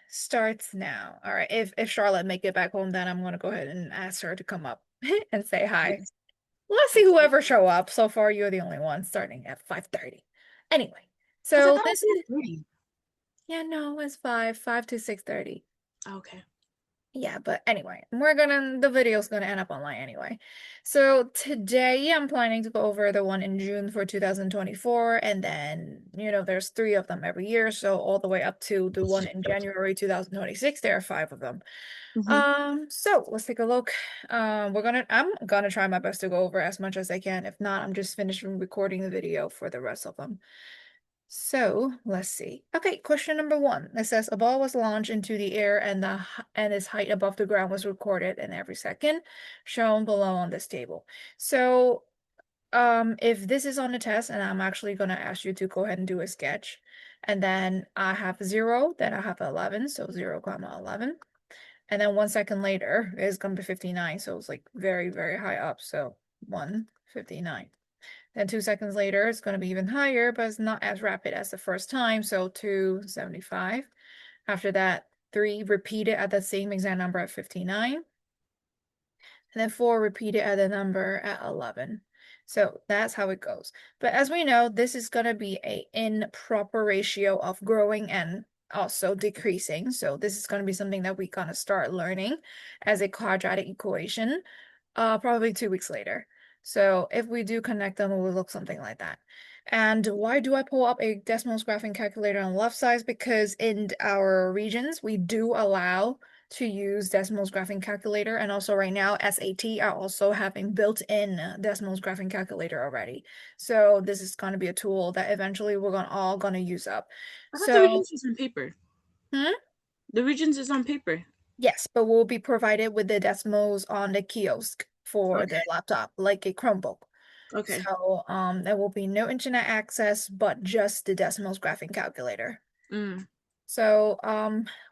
starts now. All right. If Charlotte make it back home, then I'm gonna go ahead and ask her to come up and say hi. Yes. Let's see Okay. whoever show up. So far, you're the only one starting at 5:30. Anyway, Because I so thought it this was is 3. yeah, no, it's 5 to 6:30. Okay. Yeah, but anyway, the video's gonna end up online anyway. So today I'm planning to go over the one in June for 2024, and then, there's three of them every year, so all the way up to the one in January 2026, there are five of them. Mm-hmm. So let's take a look. I'm gonna try my best to go over as much as I can. If not, I'm just finishing recording the video for the rest of them. So let's see. Okay, question number one. It says a ball was launched into the air and its height above the ground was recorded in every second, shown below on this table. So if this is on the test, and I'm actually gonna ask you to go ahead and do a sketch, and then I have 0, then I have 11, so 0 comma 11. And then 1 second later is gonna be 59, so it's like very, very high up. So 159. Then 2 seconds later, it's going to be even higher, but it's not as rapid as the first time. So 275. After that, 3 repeated at the same exact number at 59. And then 4 repeated at the number at 11. So that's how it goes. But as we know, this is going to be a improper ratio of growing and also decreasing. So this is going to be something that we're going to start learning as a quadratic equation probably 2 weeks later. So if we do connect them, it will look something like that. And why do I pull up a decimals graphing calculator on the left side? Because in our regions, we do allow to use decimals graphing calculator. And also right now, SAT are also having built-in decimals graphing calculator already. So this is going to be a tool that eventually we're all going to use up. I thought the So, Regions is on paper. hmm? The Regions is on paper. Yes, but we'll be provided with the decimals on the kiosk for Okay. the laptop, like a Chromebook. Okay. So there will be no internet access, but just the decimals graphing calculator. Mm. So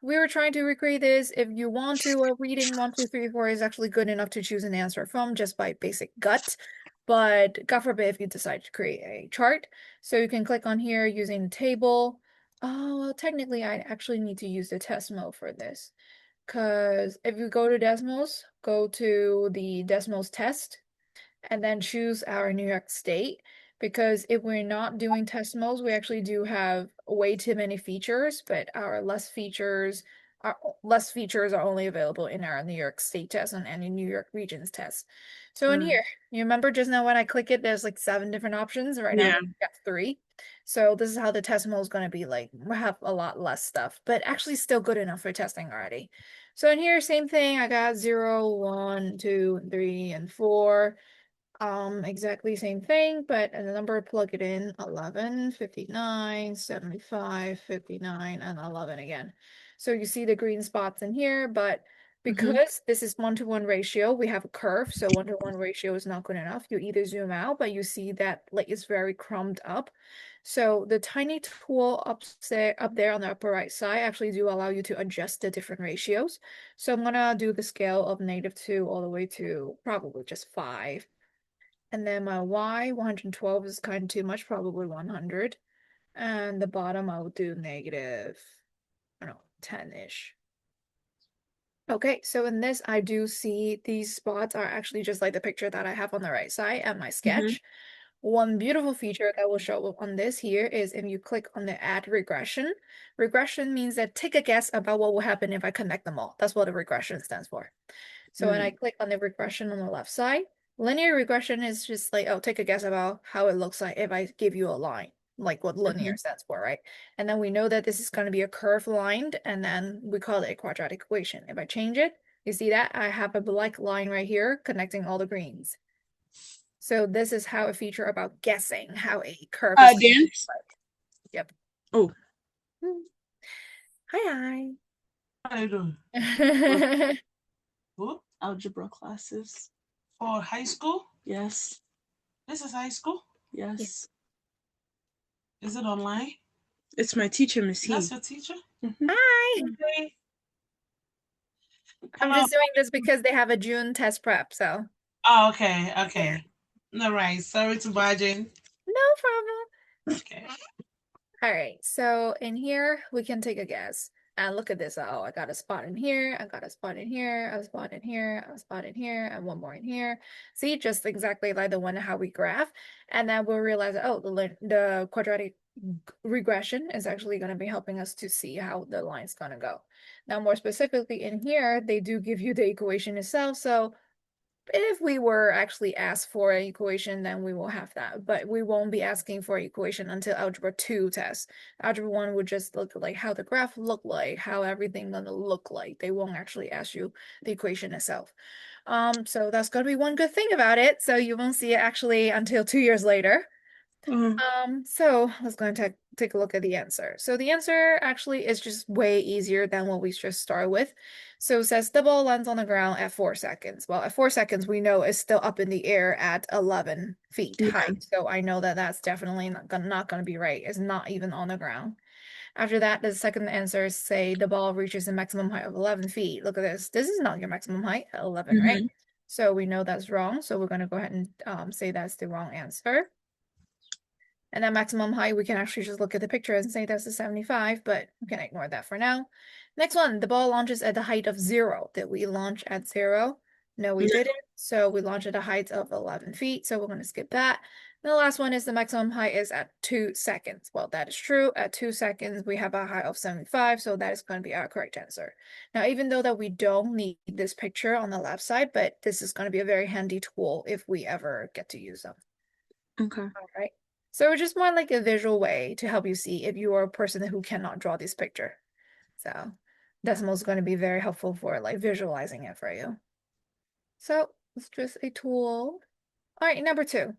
we were trying to recreate this. If you want to, or reading 1, 2, 3, 4 is actually good enough to choose an answer from just by basic gut. But God forbid if you decide to create a chart. So you can click on here using the table. Oh, well, technically I actually need to use the test mode for this. Because if you go to decimals, go to the decimals test, and then choose our New York State. Because if we're not doing decimals, we actually do have way too many features, but our less features are only available in our New York State test and any New York regions test. So in Mm. here, you remember just now when I click it, there's like 7 different options. Right now, Yeah. we got 3. So this is how the decimal is going to be like. We have a lot less stuff, but actually still good enough for testing already. So in here, same thing. I got 0, 1, 2, 3, and 4. Exactly same thing, but the number plug it in 11, 59, 75, 59, and 11 again. So you see the green spots in here, but Mm-hmm. because this is 1-to-1 ratio, we have a curve. So 1-to-1 ratio is not good enough. You either zoom out, but you see that like it's very crumbed up. So the tiny tool up there on the upper right side actually do allow you to adjust the different ratios. So I'm gonna do the scale of -2 all the way to probably just 5. And then my Y, 112 is kind of too much, probably 100. And the bottom, I'll do negative, I don't know, 10-ish. Okay, so in this, I do see these spots are actually just like the picture that I have on the right side at my Mm-hmm. sketch. One beautiful feature that will show up on this here is if you click on the add regression. Regression means that take a guess about what will happen if I connect them all. That's what a regression stands for. So when I Mm. click on the regression on the left side, linear regression is just like, oh, take a guess about how it looks like if I give you a line, like what Mm-hmm. linear stands for, right? And then we know that this is going to be a curved line, and then we call it a quadratic equation. If I change it, you see that I have a black line right here connecting all the greens. So this is how a feature about guessing how a curve is going to look Dance. like. Yep. Oh. Hmm. Hi, How you doing? Good. hi. Good. Algebra classes. For high school? Yes. This is high school? Yeah. Yes. Is it online? It's my teacher, Miss That's He. your teacher? Mm-hmm. Hi. Okay. I'm Hello. just doing this because they have a June test prep, so Oh, okay, yeah. okay. All right. Sorry to bargain. No problem. Okay. All right, so in here we can take a guess. And look at this. Oh, I got a spot in here. I got a spot in here. A spot in here. A spot in here. And one more in here. See, just exactly like the one how we graph. And then we'll realize, oh, the quadratic regression is actually going to be helping us to see how the line's going to go. Now, more specifically in here, they do give you the equation itself. So if we were actually asked for an equation, then we will have that, but we won't be asking for an equation until Algebra 2 test. Algebra 1 would just look like how the graph look like, how everything gonna look like. They won't actually ask you the equation itself. So that's gonna be one good thing about it. So you won't see it actually until 2 years later. Mm. So let's go and take a look at the answer. So the answer actually is just way easier than what we just started with. So it says the ball lands on the ground at 4 seconds. Well, at 4 seconds, we know it's still up in the air at 11 feet Yeah. height. So I know that that's definitely not gonna be right. It's not even on the ground. After that, the second answer say the ball reaches a maximum height of 11 feet. Look at this. This is not your maximum height at 11, right? Mm-hmm. So we know that's wrong. So we're gonna go ahead and say that's the wrong answer. And at maximum height, we can actually just look at the picture and say that's a 75, but we can ignore that for now. Next one, the ball launches at the height of 0. Did we launch at 0? No, we didn't. So we launch at a height of 11 feet. So we're going to skip that. And the last one is the maximum height is at 2 seconds. Well, that is true. At 2 seconds, we have a height of 75. So that is going to be our correct answer. Now, even though that we don't need this picture on the left side, but this is going to be a very handy tool if we ever get to use them. Okay. All right. So it's just more like a visual way to help you see if you are a person who cannot draw this picture. So Decimal is going to be very helpful for like visualizing it for you. So it's just a tool. All right, number 2.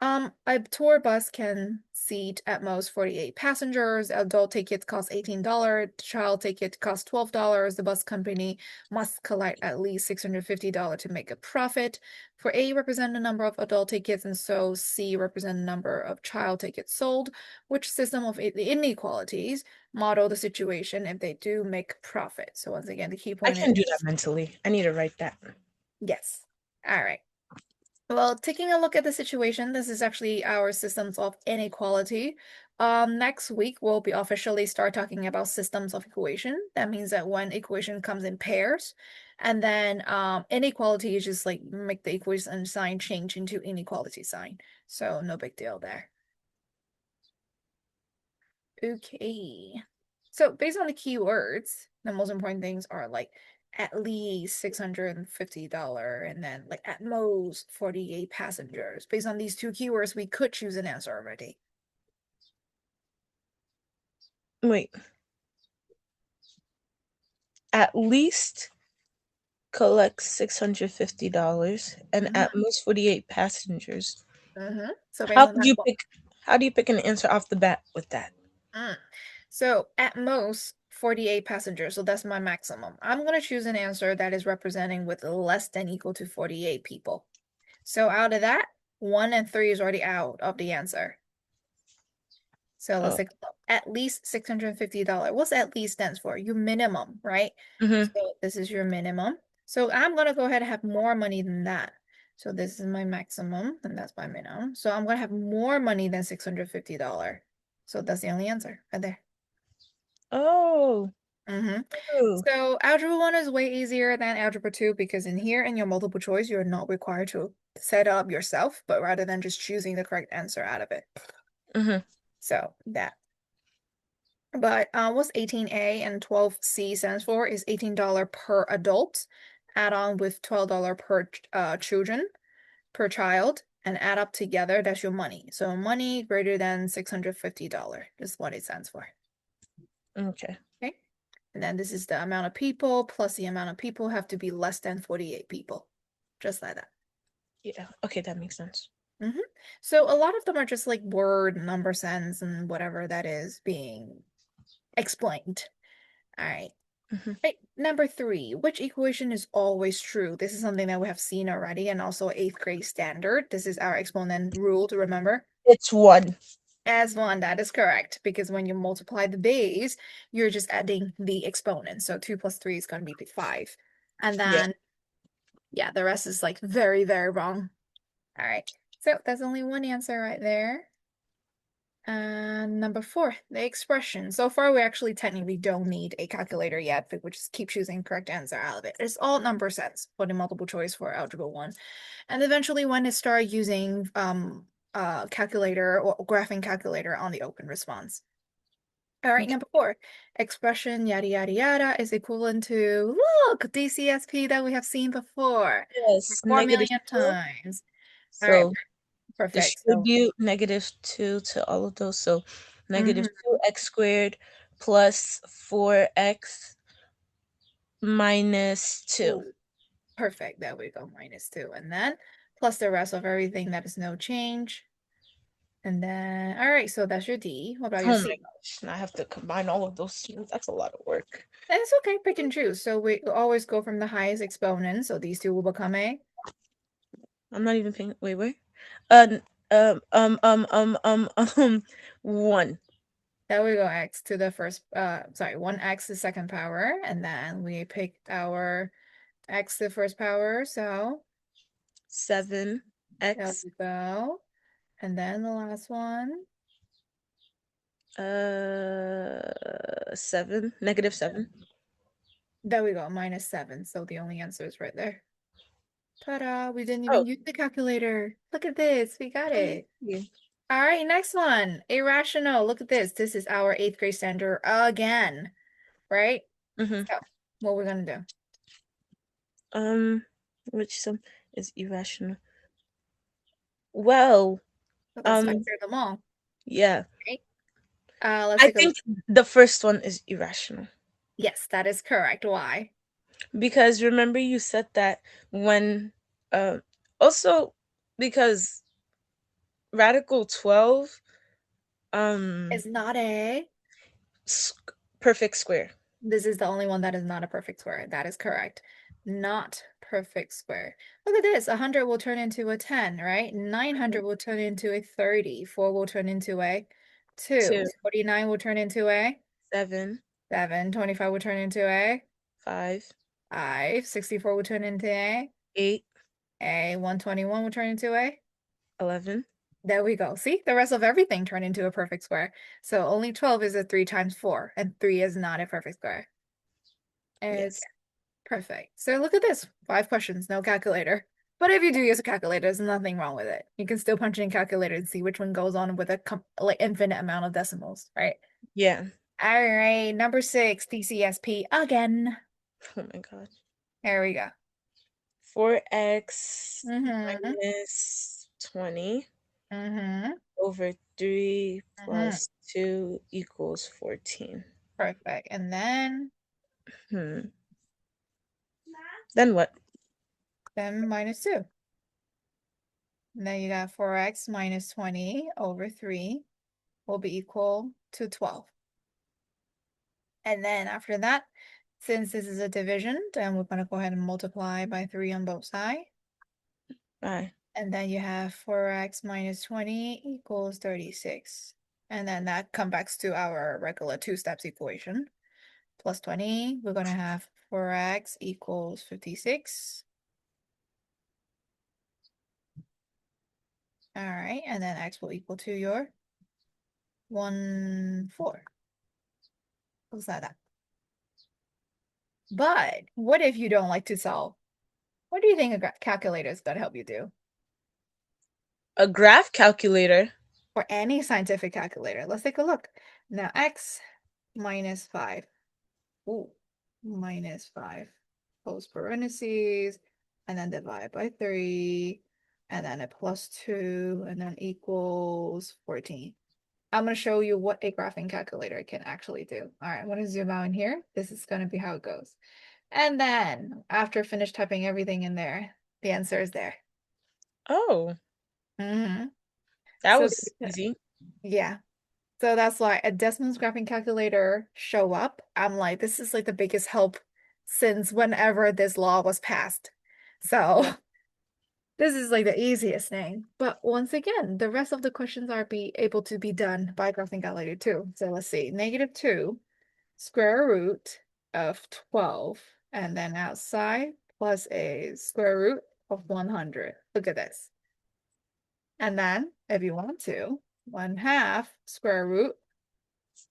A tour bus can seat at most 48 passengers. Adult tickets cost $18. Child ticket costs $12. The bus company must collect at least $650 to make a profit. For A, represent the number of adult tickets, and so C, represent the number of child tickets sold. Which system of inequalities model the situation if they do make profit? So once again, the key I point can do that is mentally. I need to write that. yes. All right. Well, taking a look at the situation, this is actually our systems of inequality. Next week, we'll be officially start talking about systems of equation. That means that when equation comes in pairs, and then inequality is just like make the equation sign change into inequality sign. So no big deal there. Okay. So based on the keywords, the most important things are like at least $650 and then like at most 48 passengers. Based on these two keywords, we could choose an answer already. Wait. At least collect $650 and at most 48 passengers. So based How on could that you one. pick how do you pick an answer off the bat with that? Mm. So at most 48 passengers. So that's my maximum. I'm going to choose an answer that is representing with less than equal to 48 people. So out of that, 1 and 3 is already out of the answer. So let's Oh. take a look. At least $650. What's at least stands for? Your minimum, right? Mm-hmm. So this is your minimum. So I'm gonna go ahead and have more money than that. So this is my maximum, and that's my minimum. So I'm gonna have more money than $650. So that's the only answer right there. Oh. Mm-hmm. Oh. So Algebra 1 is way easier than Algebra 2 because in here in your multiple choice, you're not required to set it up yourself, but rather than just choosing the correct answer out of it. Mm-hmm. So that. But what's 18A and 12C stands for is $18 per adult, add on with $12 per children, per child, and add up together, that's your money. So money greater than $650 is what it stands for. Okay. Okay. And then this is the amount of people plus the amount of people have to be less than 48 people. Just like that. Yeah. Okay, that makes sense. So a lot of them are just like word, number, sense, and whatever that is being explained. All right. Mm-hmm. Right, number 3, which equation is always true? This is something that we have seen already and also 8th grade standard. This is our exponent rule to remember. It's 1. As 1, that is correct, because when you multiply the base, you're just adding the exponent. So 2 plus 3 is going to be 5. And Yeah. then, yeah, the rest is like very, very wrong. All right, so that's only one answer right there. And number 4, the expression. So far, we actually technically don't need a calculator yet, but we just keep choosing correct answer out of it. It's all number sets, but in multiple choice for Algebra 1. And eventually, when it start using calculator or graphing calculator on the open response. All right, Okay. number 4, expression yada yada yada is equivalent to, look, DCSP that we have seen before. Yes, 4 negative million 2. times. All right, So perfect. So, distribute -2 to all of those. So mhm. -2x squared plus 4x minus 2. Ooh, perfect. There we go, -2. And then plus the rest of everything that is no change. And then, all right, so that's your D. What about your Oh my C? gosh. Now I have to combine all of those two. That's a lot of work. And it's okay, pick and choose. So we always go from the highest exponent. So these two will become a, I'm not even paying. Wait. Uh, um, 1. there we go, x to the first, sorry, 1x to second power. And then we picked our x to the first power. So there 7x. we go. And then the last one. 7. -7. There we go, -7. So the only answer is right there. Ta-da, we didn't Oh, even use the calculator. Look at this, we got it. yeah. All right, next one. Irrational. Look at this. This is our 8th grade standard again, right? Mm-hmm. So, what we're gonna do? Which sum is irrational? Well, So let's um, factor them all, yeah. right? Let's I take a look. think the first one is irrational Yes, that is correct. Why? because remember you said that when, uh, also because radical 12, It's not a. s- perfect square. This is the only one that is not a perfect square. That is correct. Not perfect square. Look at this. 100 will turn into a 10, right? 900 will turn into a 30. 4 will turn into a 2. 2, 49 will turn into a 7, 7. 25 will turn into a 5, 5. 64 will turn into8, a 121 will turn into a. 11. There we go. See, the rest of everything turned into a perfect square. So only 12 is a 3 times 4, and 3 is not a perfect square. Okay, Yes. perfect. So look at this. 5 questions, no calculator. But if you do use a calculator, there's nothing wrong with it. You can still punch in calculator and see which one goes on with a like infinite amount of decimals, right? Yeah. All right, number 6, DCSP again. Oh my god. There we go. 4x Mm-hmm. minus 20 Mm-hmm. over 3 Mm-hmm. plus 2 equals 14. Perfect. And then Hmm. Then what? -2. And then you got 4x minus 20 over 3 will be equal to 12. And then after that, since this is a division, then we're going to go ahead and multiply by 3 on both sides. Bye. And then you have 4x minus 20 equals 36. And then that comes back to our regular 2 steps equation. Plus 20, we're going to have 4x equals 56. All right, and then x will equal to your 1, 4. Looks like that. But what if you don't like to solve? What do you think a calculator is going to help you do? A graph calculator. Or any scientific calculator. Let's take a look. Now, x minus 5. Ooh, minus 5. Close parentheses, and then divide by 3, and then a plus 2, and then equals 14. I'm going to show you what a graphing calculator can actually do. All right, I'm going to zoom out in here. This is going to be how it goes. And then after finish typing everything in there, the answer is there. Oh, Mm-hmm. that So was easy. yeah. So that's why a Desmond's graphing calculator show up. I'm like, this is like the biggest help since whenever this law was passed. So Yeah. this is like the easiest thing. But once again, the rest of the questions are be able to be done by graphing calculator too. So let's see, -2 square root of 12, and then outside plus a square root of 100. Look at this. And then if you want to, 1/2 square root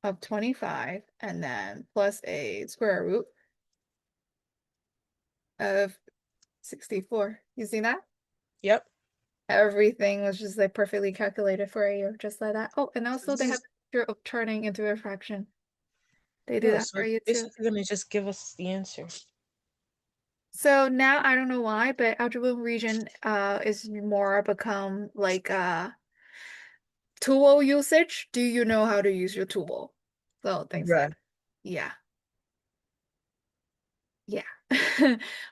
of 25, and then plus a square root of 64. You see that? Yep. Everything was just like perfectly calculated for you, just like that. Oh, and So also this they have is a picture of turning into a fraction. They do Oh, that so for it's you too. basically gonna just give us the answer. So now I don't know why, but algebra region is more become like tool usage. Do you know how to use your tool? So things like Bruh. yeah. Yeah.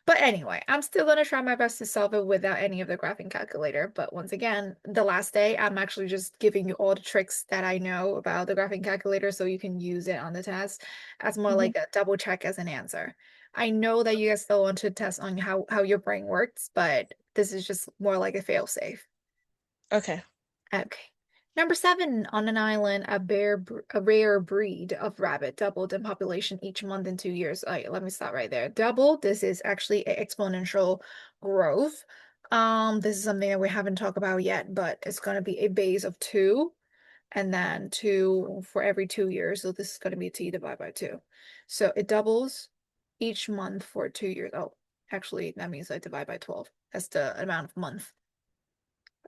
But anyway, I'm still gonna try my best to solve it without any of the graphing calculator. But once again, the last day, I'm actually just giving you all the tricks that I know about the graphing calculator so you can use it on the test as more Mhm. like a double check as an answer. I know that you guys still want to test on how your brain works, but this is just more like a fail safe. Okay. Okay. Number 7, on an island, a rare breed of rabbit doubled in population each month in 2 years. All right, let me stop right there. Double, this is actually exponential growth. This is something that we haven't talked about yet, but it's going to be a base of 2 and then 2 for every 2 years. So this is going to be t divided by 2. So it doubles each month for 2 years. Oh, actually, that means I divide by 12. That's the amount of month.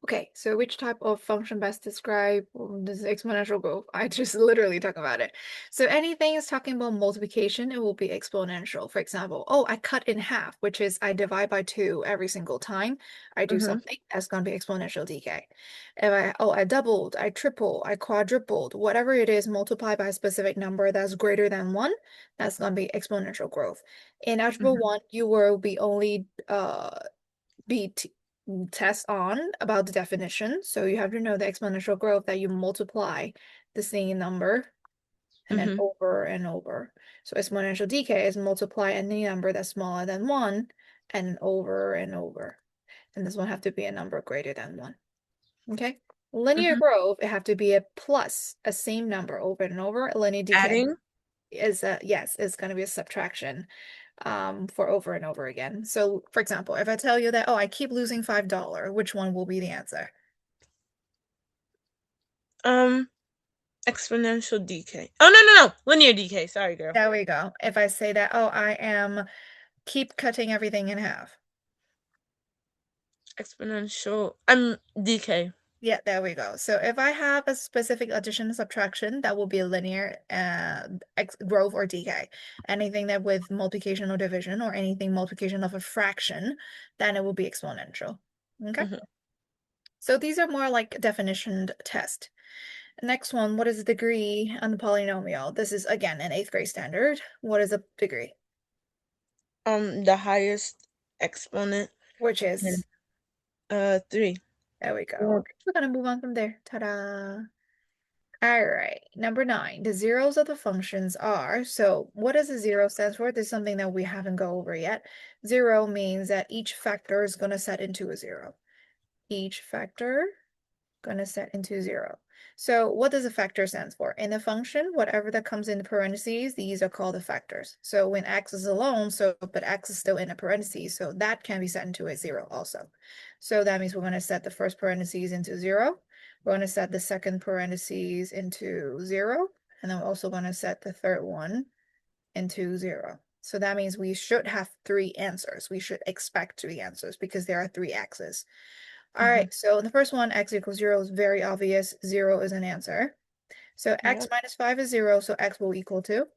Okay, so which type of function best describe this exponential growth? I just literally talk about it. So anything is talking about multiplication, it will be exponential. For example, oh, I cut in half, which is I divide by 2 every single time I do Mhm. something. That's going to be exponential decay. If I doubled, I tripled, I quadrupled, whatever it is, multiplied by a specific number that's greater than 1, that's going to be exponential growth. In Algebra Mhm. 1, you will be only be test on about the definition. So you have to know the exponential growth that you multiply the same number and then Mhm. over and over. So exponential decay is multiply any number that's smaller than 1 and over and over. And this one have to be a number greater than 1. Okay? Linear Mhm. growth, it have to be a plus, a same number over and over. Linear decay Adding. is a yes, it's going to be a subtraction for over and over again. So for example, if I tell you that, oh, I keep losing $5, which one will be the answer? Um, exponential decay. Oh, no. Linear decay. Sorry, girl. There we go. If I say that, oh, I am keep cutting everything in half. Exponential. Decay. Yeah, there we go. So if I have a specific addition and subtraction, that will be a linear growth or decay. Anything that with multiplication or division or anything multiplication of a fraction, then it will be exponential. Okay. Mhm. So these are more like definition test. Next one, what is the degree on the polynomial? This is again an 8th grade standard. What is a degree? The highest exponent. Which And, is, 3. there we go. Yeah. Okay, we're gonna move on from there. Ta-da. All right, number 9, the zeros of the functions are, so what does a zero stand for? This is something that we haven't go over yet. Zero means that each factor is gonna set into a zero. Each factor gonna set into 0. So what does a factor stand for? In a function, whatever that comes in the parentheses, these are called the factors. So when x is alone, but x is still in a parentheses, so that can be set into a 0 also. So that means we're going to set the first parentheses into 0. We're going to set the second parentheses into 0. And then we're also going to set the third one into 0. So that means we should have 3 answers. We should expect 3 answers because there are 3 x's. All Mhm. right, so the first one, x equals 0 is very obvious. 0 is an answer. So x Yep. minus 5 is 0, so x will equal to.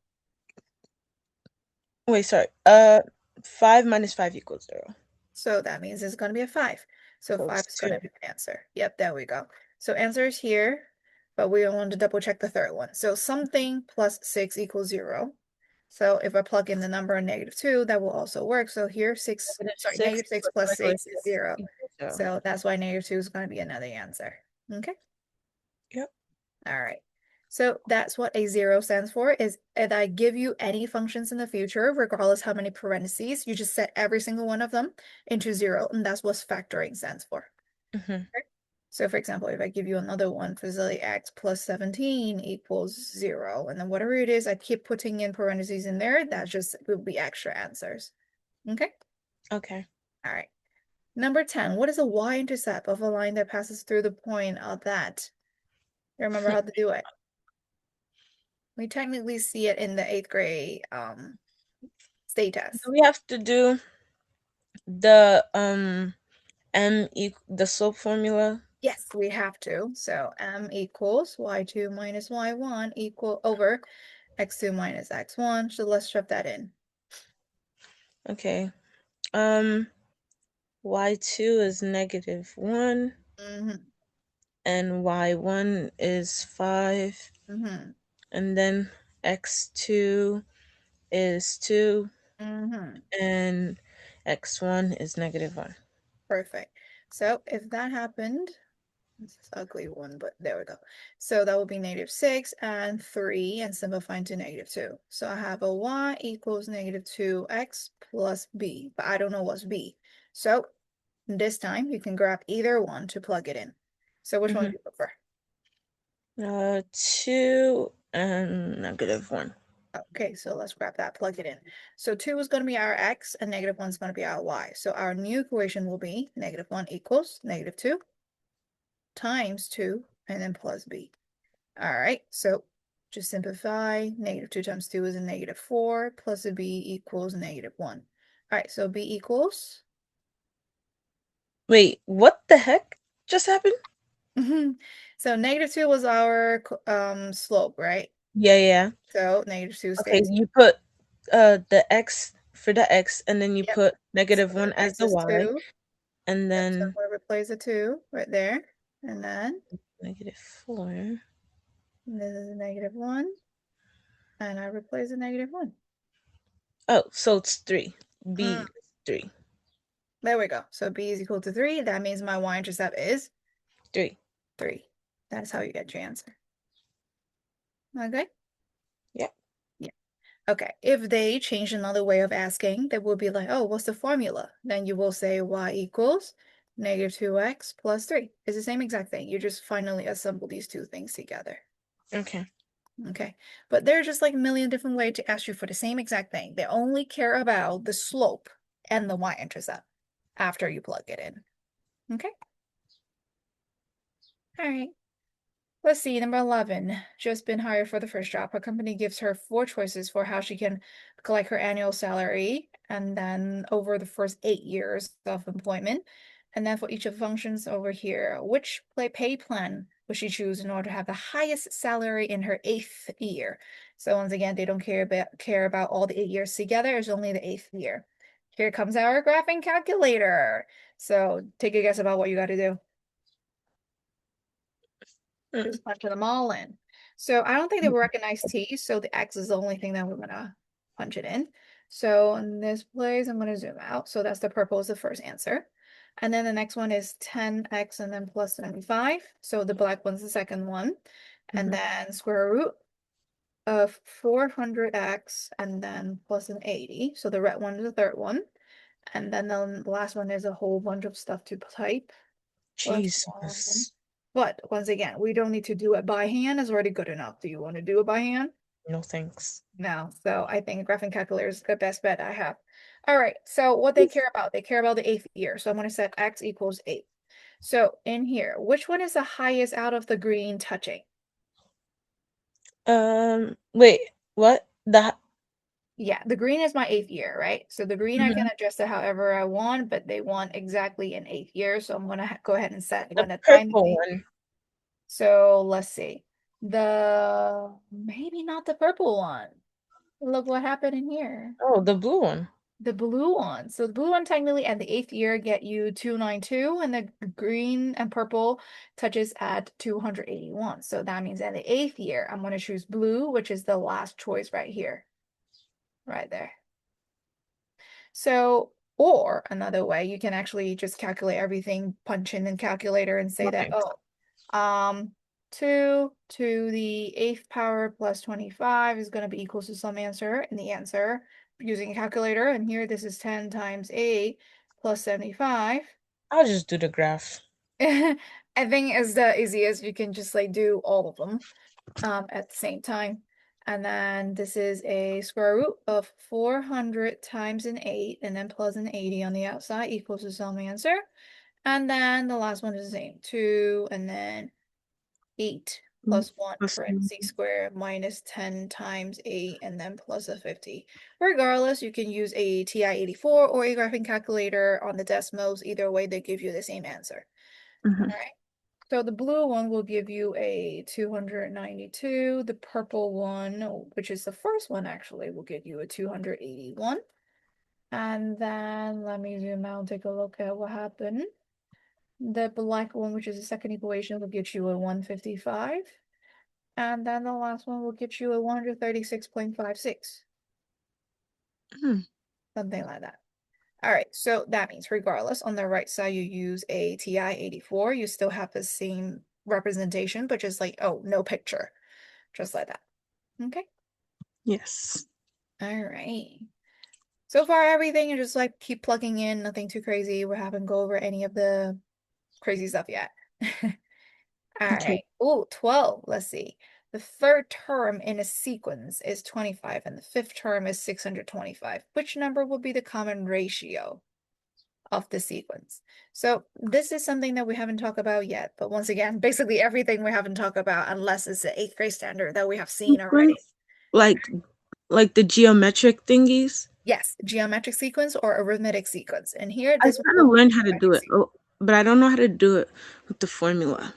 Wait, sorry. 5 minus 5 equals 0. So that means it's going to be a 5. So 5 Equals is going 2. to be the answer. Yep, there we go. So answer is here, but we want to double check the third one. So something plus 6 equals 0. So if I plug in the number -2, that will also work. So here, Negative sorry, 6 -6 plus plus regular 6 is 6 0. equals 0. So that's why -2 is going to be another answer. Okay. Yep. All right. So that's what a zero stands for, is if I give you any functions in the future, regardless how many parentheses, you just set every single one of them into 0, and that's what factoring stands for. Mhm. Okay? So for example, if I give you another one, for x plus 17 equals 0, and then whatever it is, I keep putting in parentheses in there, that just will be extra answers. Okay? Okay. All right. Number 10, what is a y-intercept of a line that passes through the point of that? You remember how to do it? We technically see it in the 8th grade state test. Do we have to do the the slope formula? Yes, we have to. So m equals y2 minus y1 equal over x2 minus x1. So let's shove that in. Okay. Y2 is -1 Mm-hmm. and Y1 is 5, Mm-hmm. and then X2 is 2 Mm-hmm. and X1 is -1. Perfect. So if that happened, this is ugly one, but there we go. So that will be -6 and 3 and simplifying to -2. So I have a y equals -2x plus b, but I don't know what's b. So this time you can grab either one to plug it in. So which one do you prefer? 2 and -1. Okay, so let's grab that, plug it in. So 2 is going to be our x and -1 is going to be our y. So our new equation will be -1 equals -2 times 2 and then plus b. All right, so just simplify. -2 times 2 is a -4 plus a b equals -1. All right, so b equals. Wait, what the heck just happened? So -2 was our slope, right? Yeah, yeah. So -2 Okay, stays. you put the x for the x, and then you Yep. put So -1 as x the is y, 2. and Yep, so I'm then going to replace the 2 right there. And then -4. this is a -1. And I replace the -1. Oh, so it's 3. Mm, B is 3. there we go. So b is equal to 3. That means my y-intercept is 3. 3. That's how you get your answer. Okay? Yep. Yeah. Okay. If they change another way of asking, they will be like, oh, what's the formula? Then you will say y equals -2x plus 3. It's the same exact thing. You just finally assemble these two things together. Okay. Okay. But there are just like a million different ways to ask you for the same exact thing. They only care about the slope and the y-intercept after you plug it in. Okay. All right. Let's see, number 11. Just been hired for the first job. Her company gives her 4 choices for how she can collect her annual salary, and then over the first 8 years of employment. And then for each of the functions over here, which pay plan would she choose in order to have the highest salary in her 8th year? So once again, they don't care about all the 8 years together. It's only the 8th year. Here comes our graphing calculator. So take a guess about what you got to do. Just punch them all in. So I don't think they will recognize T, so the X is the only thing that we're gonna punch it in. So in this place, I'm gonna zoom out. So that's the purple is the first answer. And then the next one is 10x and then plus 75. So the black one's the second one. And then square root of 400x and then plus an 80. So the red one is the third one. And then the last one is a whole bunch of stuff to type. Jesus. But once again, we don't need to do it by hand. It's already good enough. Do you want to do it by hand? No thanks. No. So I think graphing calculator is the best bet I have. All right. So what they care about? They care about the 8th year. So I'm going to set x equals 8. So in here, which one is the highest out of the green touching? Wait, what? Yeah, the green is my 8th year, right? So the green I can adjust it however I want, but they want exactly an 8th year. So I'm going to go ahead and set The when the time purple one. So let's see. Maybe not the purple one. Look what happened in here. Oh, the blue one. The blue one. So the blue one technically at the 8th year get you 292, and the green and purple touches at 281. So that means at the 8th year, I'm going to choose blue, which is the last choice right here. Right there. So, or another way, you can actually just calculate everything, punch in the calculator and say that, Okay. oh, 2 to the 8th power plus 25 is going to be equal to some answer, and the answer using a calculator, and here this is 10 times 8 plus 75. I'll just do the graph. I think is the easiest. You can just like do all of them at the same time. And then this is a square root of 400 times an 8 and then plus an 80 on the outside equals the sum answer. And then the last one is the same, 2 and then 8 plus 1 Plus one. parentheses squared minus 10 times 8 and then plus a 50. Regardless, you can use a TI-84 or a graphing calculator on the decimals. Either way, they give you the same answer. All Mhm. right. So the blue one will give you a 292. The purple one, which is the first one actually, will give you a 281. And then let me zoom out and take a look at what happened. The black one, which is the second equation, will get you a 155. And then the last one will get you a 136.56. Hmm. Something like that. All right, so that means regardless, on the right side, you use a TI-84, you still have the same representation, but just like, oh, no picture, just like that. Okay, Yes. all right. So far, everything you just like keep plugging in, nothing too crazy. We haven't go over any of the crazy stuff yet. All Okay. right. Oh, 12. Let's see. The third term in a sequence is 25, and the fifth term is 625. Which number will be the common ratio of the sequence? So this is something that we haven't talked about yet. But once again, basically everything we haven't talked about unless it's the eighth grade standard that we have seen already. Sequence, like the geometric thingies. Yes, geometric sequence or arithmetic sequence. And here, I this kind will of be learned how to do geometric it, sequence. but I don't know how to do it with the formula.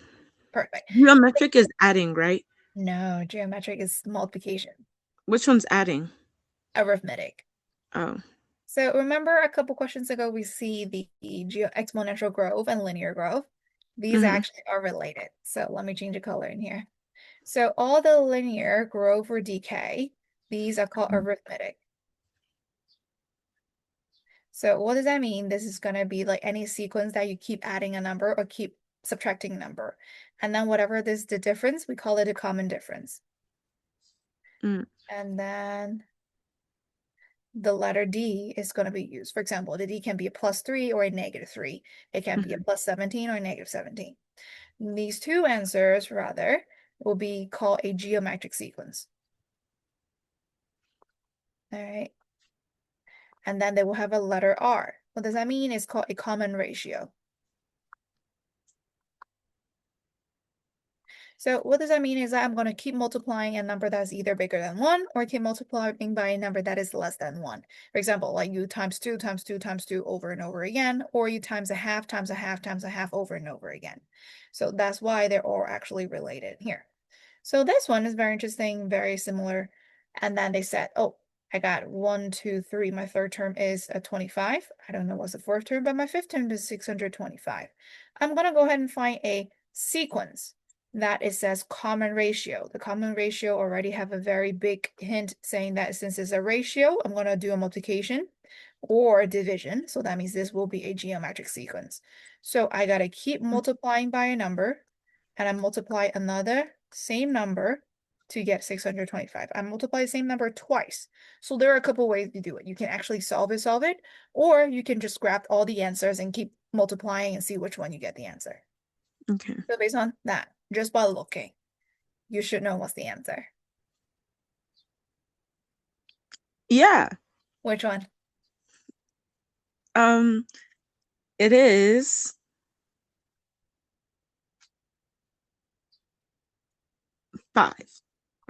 Perfect. Geometric is adding, right? No, geometric is multiplication. Which one's adding? Arithmetic. Oh. So remember a couple questions ago, we see the exponential growth and linear growth. These Mm-hmm. actually are related. So let me change the color in here. So all the linear growth or decay, these are called arithmetic. So what does that mean? This is going to be like any sequence that you keep adding a number or keep subtracting a number. And then whatever is the difference, we call it a common difference. Mm. And then the letter D is going to be used. For example, the D can be a +3 or a -3. It can be a Mhm. +17 or a -17. These two answers, rather, will be called a geometric sequence. All right. And then they will have a letter R. What does that mean? It's called a common ratio. So what does that mean is that I'm going to keep multiplying a number that's either bigger than 1 or keep multiplying by a number that is less than 1. For example, like you times 2 times 2 times 2 over and over again, or you times a half times a half times a half over and over again. So that's why they're all actually related here. So this one is very interesting, very similar. And then they said, oh, I got 1, 2, 3. My third term is a 25. I don't know what's the fourth term, but my fifth term is 625. I'm going to go ahead and find a sequence that it says common ratio. The common ratio already have a very big hint saying that since it's a ratio, I'm going to do a multiplication or division. So that means this will be a geometric sequence. So I got to keep multiplying by a number, and I multiply another same number to get 625. I multiply the same number twice. So there are a couple ways to do it. You can actually solve it, or you can just grab all the answers and keep multiplying and see which one you get the answer. Okay. So based on that, just by looking, you should know what's the answer. Yeah. Which one? It is 5.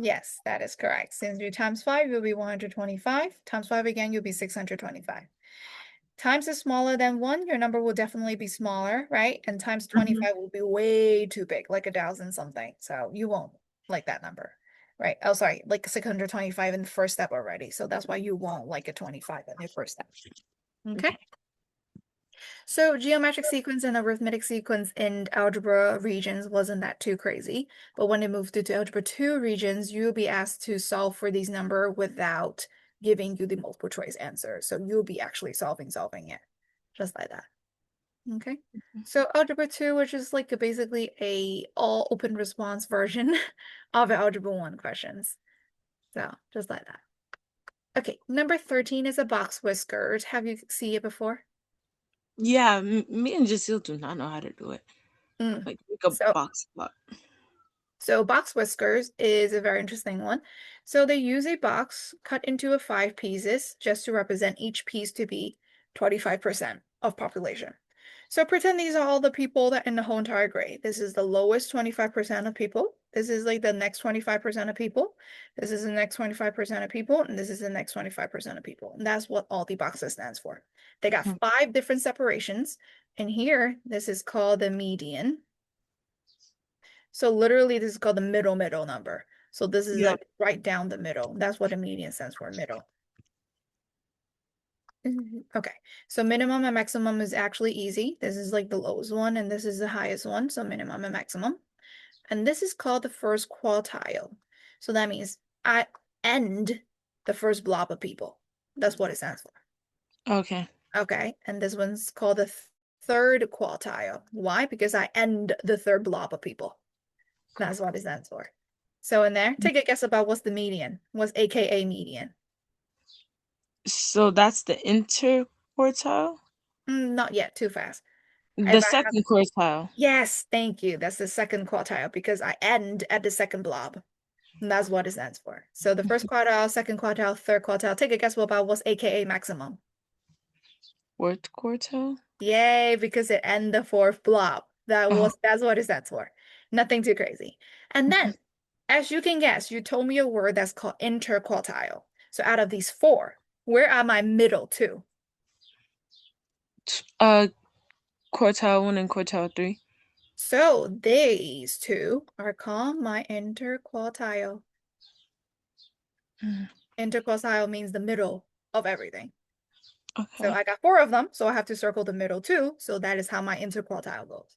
Yes, that is correct. Since you times 5, you'll be 125. Times 5 again, you'll be 625. Times is smaller than 1, your number will definitely be smaller, right? And times Mhm. 25 will be way too big, like 1,000 something. So you won't like that number, right? Oh, sorry, like 625 in the first step already. So that's why you won't like a 25 in your first step. Okay. So geometric sequence and arithmetic sequence in algebra regions wasn't that too crazy. But when it moved to algebra 2 regions, you'll be asked to solve for these number without giving you the multiple choice answer. So you'll be actually solving it, just like that. Okay. So algebra 2, which is like basically a all open response version of algebra 1 questions. So just like that. Okay, number 13 is a box whiskers. Have you seen it before? Yeah, me and Giselle do not know how to do it. Mm. Like make a So box plot. So box whiskers is a very interesting one. So they use a box cut into 5 pieces just to represent each piece to be 25% of population. So pretend these are all the people that in the whole entire grade. This is the lowest 25% of people. This is like the next 25% of people. This is the next 25% of people, and this is the next 25% of people. And that's what all the boxes stands for. They got Mm. 5 different separations. And here, this is called the median. So literally, this is called the middle number. So this is Yeah. like right down the middle. That's what a median stands for, middle. Okay, so minimum and maximum is actually easy. This is like the lowest one, and this is the highest one. So minimum and maximum. And this is called the first quartile. So that means I end the first blob of people. That's what it stands for. Okay. Okay, and this one's called the third quartile. Why? Because I end the third blob of people. That's what it stands for. So in there, take a guess about what's the median. What's AKA median? So that's the interquartile? Not yet, too fast. The If I have, second quartile. yes, thank you. That's the second quartile because I end at the second blob. And that's what it stands for. So the first quartile, second quartile, third quartile. Take a guess about what's AKA maximum. Fourth quartile? Yay, because it end the fourth blob. Oh. That's what it stands for. Nothing too crazy. And then, as you can guess, you told me a word that's called interquartile. So out of these 4, where are my middle 2? Uh, quartile 1 and quartile 3. So these 2 are called my interquartile. Mm. Interquartile means the middle of everything. So Okay. I got 4 of them, so I have to circle the middle 2. So that is how my interquartile goes.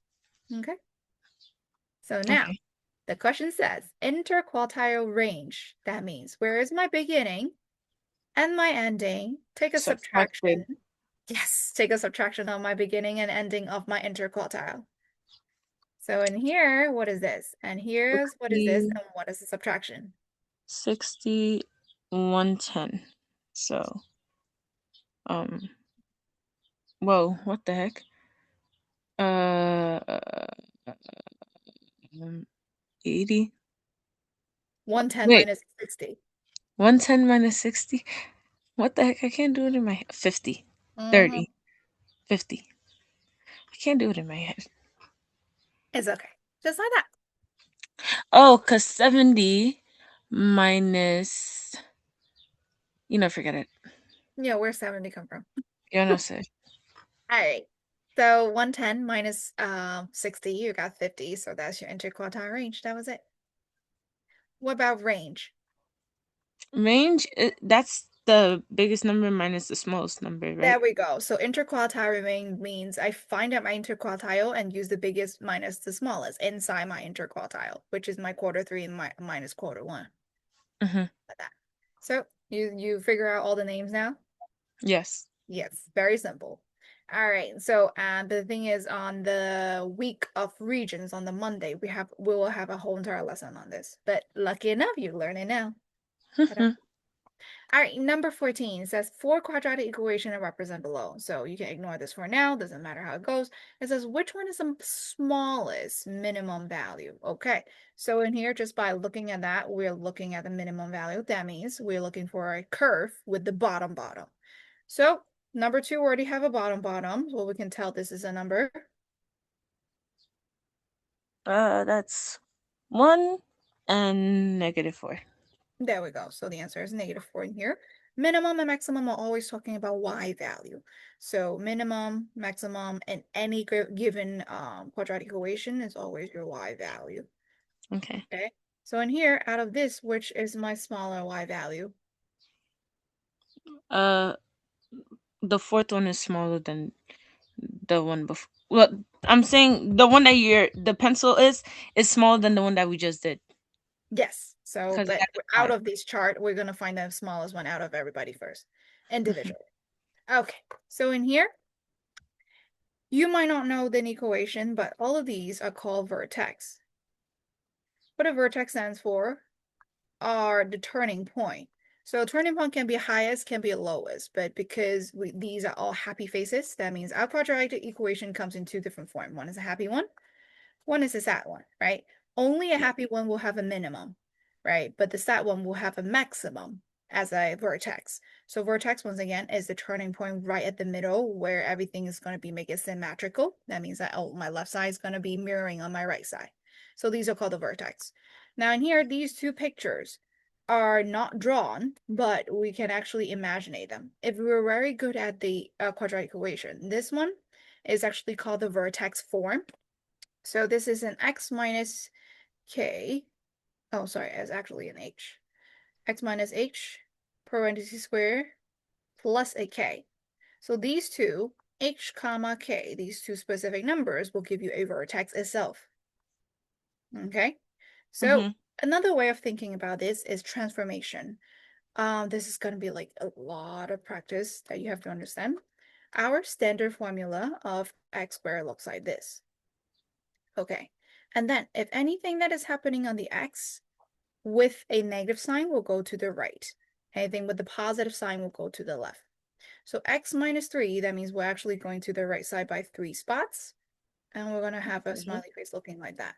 Okay. So now Okay. the question says interquartile range. That means where is my beginning and my ending? Take a Subtracted. subtraction. Yes, take a subtraction of my beginning and ending of my interquartile. So in here, what is this? And here's what is this? 60, And what is the subtraction? 60, 110. So, um, whoa, what the heck? Uh, um, 80. 110 Wait, minus 60. 110 minus 60? What the heck? I can't do it in my head. 50, Mm-hmm. 30, 50. I can't do it in my head. It's okay. Just like that. Oh, because 70 minus, forget it. Yeah, where's 70 come from? You know, say. All right. So 110 minus 60, you got 50. So that's your interquartile range. That was it. What about range? Range, that's the biggest number minus the smallest number, There right? we go. So interquartile range means I find out my interquartile and use the biggest minus the smallest inside my interquartile, which is my quarter 3 and my minus quarter 1. Mm-hmm. Like that. So you figure out all the names now? Yes. Yes, very simple. All right. So the thing is on the week of regions on the Monday, we will have a whole entire lesson on this. But lucky enough, you learn it now. Ta-da. All right, number 14 says 4 quadratic equation are represent below. So you can ignore this for now, doesn't matter how it goes. It says which one is the smallest minimum value? Okay, so in here, just by looking at that, we're looking at the minimum value. That means we're looking for a curve with the bottom. So number 2 already have a bottom. Well, we can tell this is a number. That's 1 and -4. There we go. So the answer is -4 in here. Minimum and maximum are always talking about y value. So minimum, maximum, and any given quadratic equation is always your y value. Okay. Okay. So in here, out of this, which is my smaller y value? Uh, the fourth one is smaller than the one before. Well, I'm saying the one that the pencil is smaller than the one that we just did Yes. So, because it but has a out 5. of this chart, we're going to find the smallest one out of everybody first, individually. Okay. So in here, you might not know the equation, but all of these are called vertex. What a vertex stands for are the turning point. So turning point can be highest, can be lowest, but because these are all happy faces, that means our quadratic equation comes in 2 different forms. One is a happy one is a sad one, right? Only a Yeah. happy one will have a minimum, right? But the sad one will have a maximum as a vertex. So vertex, once again, is the turning point right at the middle where everything is going to be make it symmetrical. That means that, oh, my left side is going to be mirroring on my right side. So these are called the vertex. Now in here, these two pictures are not drawn, but we can actually imagine them. If we were very good at the quadratic equation, this one is actually called the vertex form. So this is an x minus k. Oh, sorry, it's actually an h. X minus h parentheses square plus a k. So these two, h comma k, these two specific numbers will give you a vertex itself. Okay, so another way of thinking about this is transformation. This is going to be like a lot of practice that you have to understand. Our standard formula of x squared looks like this. Okay, and then if anything that is happening on the x with a negative sign will go to the right. Anything with the positive sign will go to the left. So x minus 3, that means we're actually going to the right side by 3 spots. And we're going to have a smiley face looking like that.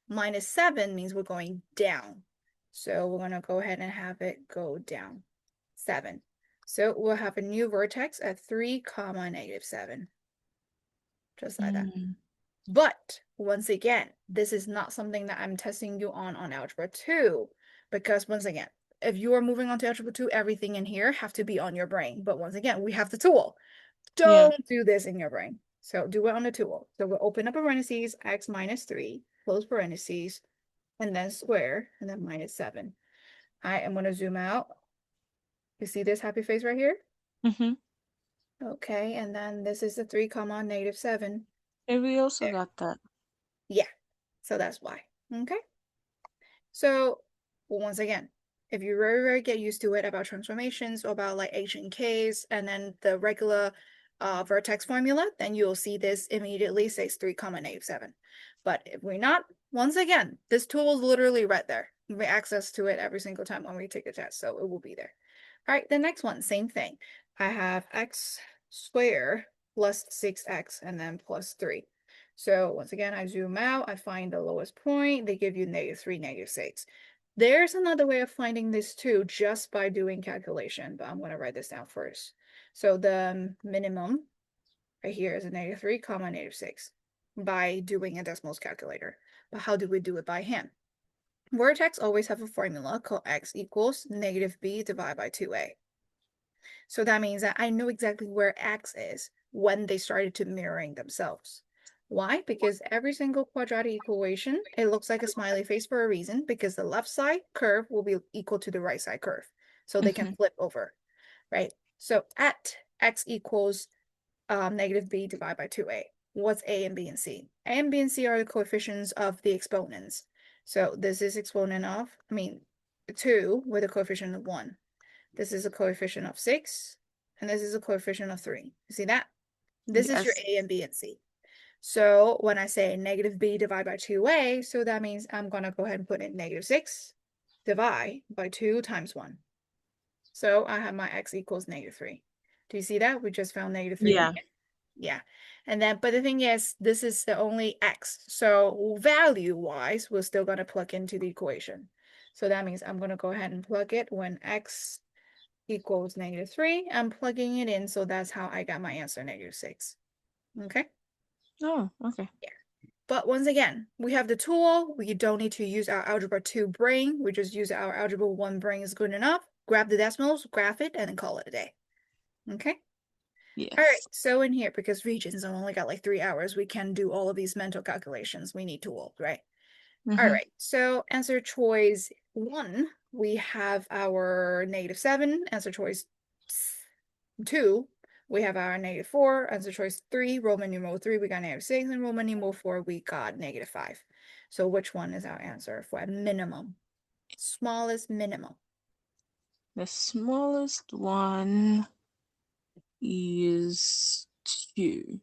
Minus 7 means we're going down. So we're going to go ahead and have it go down. 7. So we'll have a new vertex at 3 comma negative 7. Just like that. But once again, this is not something that I'm testing you on Algebra 2. Because once again, if you are moving on to Algebra 2, everything in here have to be on your brain. But once again, we have the tool. Don't do this in your brain. So do it on the tool. So we'll open up parentheses, x minus 3, close parentheses, and then square, and then minus 7. I am going to zoom out. You see this happy face right here? Okay, and then this is the 3 comma negative 7. And we also There. got that. Yeah, so that's why. Okay. So once again, if you very get used to it about transformations or about like h and k's and then the regular vertex formula, then you'll see this immediately says 3 comma negative 7. But if we're not, once again, this tool is literally right there. We have access to it every single time when we take a test, so it will be there. All right, the next one, same thing. I have x squared plus 6x and then plus 3. So once again, I zoom out, I find the lowest point, they give you negative 3, negative 6. There's another way of finding this too, just by doing calculation, but I'm going to write this down first. So the minimum right here is a negative 3 comma negative 6 by doing a decimals calculator. But how do we do it by hand? Vertex always have a formula called x equals negative b divided by 2a. So that means that I know exactly where x is when they started to mirroring themselves. Why? Because every single quadratic equation, it looks like a smiley face for a reason, because the left side curve will be equal to the right side curve. So they can flip over, right? So at x equals negative b divided by 2a. What's a and b and c? A and b and c are the coefficients of the exponents. So this is exponent of, 2 with a coefficient of 1. This is a coefficient of 6, and this is a coefficient of 3. You see that? This is your a and b and c. So when I say negative b divided by 2a, so that means I'm going to go ahead and put in negative 6 divide by 2 times 1. So I have my x equals negative 3. Do you see that? We just found negative 3. Yeah. Yeah. And then, but the thing is, this is the only x. So value-wise, we're still going to plug into the equation. So that means I'm going to go ahead and plug it when x equals negative 3. I'm plugging it in, so that's how I got my answer, negative 6. Okay? Oh, okay. Yeah. But once again, we have the tool. We don't need to use our Algebra 2 brain. We just use our Algebra 1 brain is good enough. Grab the decimals, graph it, and then call it a day. Okay? Yes. All right, so in here, because regions only got like 3 hours, we can do all of these mental calculations. We need tools, right? All right, so answer choice 1, we have our negative 7. Answer choice 2, we have our negative 4. Answer choice 3, Roman numeral 3, we got negative 6. And Roman numeral 4, we got negative 5. So which one is our answer for a minimum? Smallest minimum. The smallest one is 2.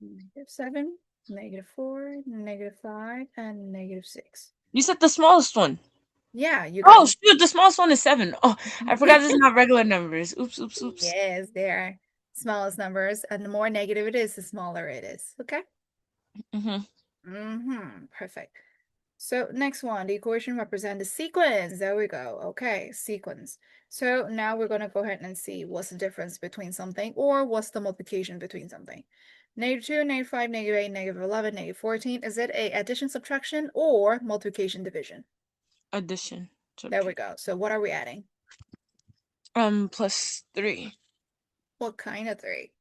Negative 7, negative 4, negative 5, and negative 6. You said the smallest one. Yeah, you Oh, got. shoot, the smallest one is 7. Oh, I forgot this is not regular numbers. Oops, oops, oops. Yes, they are smallest numbers, and the more negative it is, the smaller it is. Okay? Perfect. So next one, the equation represent the sequence. There we go. Okay, sequence. So now we're going to go ahead and see what's the difference between something or what's the multiplication between something. -2, -5, -8, -11, -14. Is it a addition, subtraction, or multiplication, division? Addition. There we go. So what are we adding? Plus 3. What kind of 3?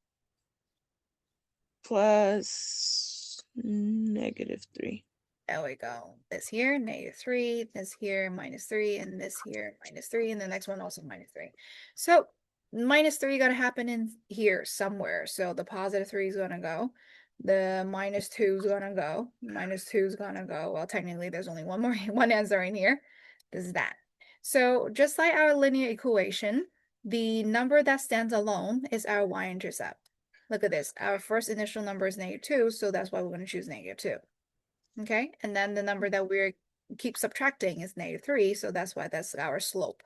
Plus -3. There we go. This here, -3, this here, -3, and this here, -3, and the next one also -3. So -3 got to happen in here somewhere. So the +3 is going to go. The -2 is going to go. -2 is going to go. Well, technically, there's only one more one answer in here. This is that. So just like our linear equation, the number that stands alone is our y-intercept. Look at this. Our first initial number is -2, so that's why we're going to choose -2. Okay, and then the number that we're keep subtracting is -3, so that's why that's our slope.